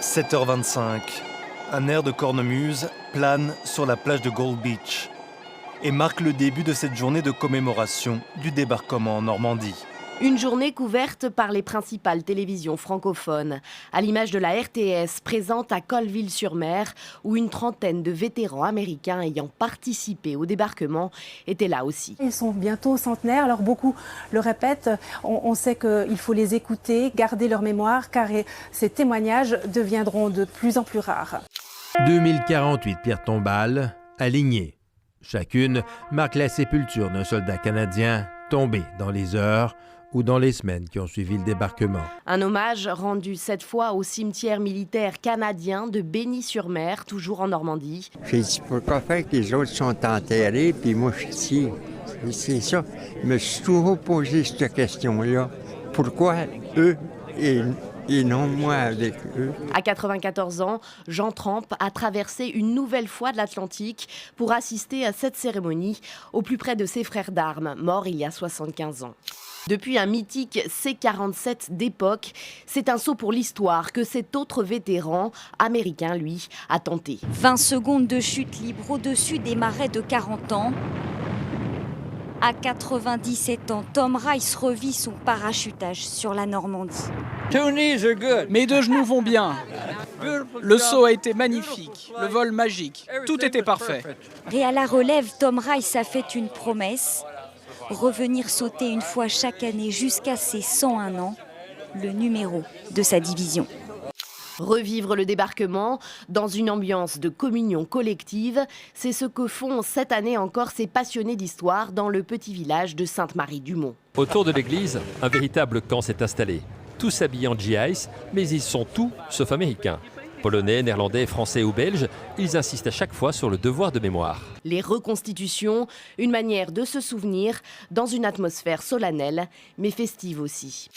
7h25, un air de cornemuse plane sur la plage de Gold Beach et marque le début de cette journée de commémoration du débarquement en Normandie. Une journée couverte par les principales télévisions francophones, à l'image de la RTS présente à Colville-sur-Mer, où une trentaine de vétérans américains ayant participé au débarquement étaient là aussi. Ils sont bientôt centenaires, alors beaucoup le répètent, on sait qu'il faut les écouter, garder leur mémoire, car ces témoignages deviendront de plus en plus rares. 2048 pierres tombales alignées. Chacune marque la sépulture d'un soldat canadien tombé dans les heures ou dans les semaines qui ont suivi le débarquement. Un hommage rendu cette fois au cimetière militaire canadien de Bény-sur-Mer, toujours en Normandie. J'ai dit, pourquoi faire que les autres sont enterrés, puis moi je suis ici? C'est ça. Je me suis toujours posé cette question-là. Pourquoi eux et non moi avec eux? À 94 ans, Jean Trempe a traversé une nouvelle fois de l'Atlantique pour assister à cette cérémonie au plus près de ses frères d'armes, morts il y a 75 ans. Depuis un mythique C-47 d'époque, c'est un saut pour l'histoire que cet autre vétéran, américain lui, a tenté. 20 secondes de chute libre au-dessus des marais de 40 ans. À 97 ans, Tom Rice revit son parachutage sur la Normandie. Mes deux genoux vont bien. Le saut a été magnifique, le vol magique, tout était parfait. Et à la relève, Tom Rice a fait une promesse. Revenir sauter une fois chaque année jusqu'à ses 101 ans, le numéro de sa division. Revivre le débarquement dans une ambiance de communion collective, c'est ce que font cette année encore ces passionnés d'histoire dans le petit village de Sainte-Marie-du-Mont. Autour de l'église, un véritable camp s'est installé. Tous habillés en GIs, mais ils sont tous sauf américains. Polonais, néerlandais, français ou belges, ils insistent à chaque fois sur le devoir de mémoire. Les reconstitutions, une manière de se souvenir dans une atmosphère solennelle, mais festive aussi.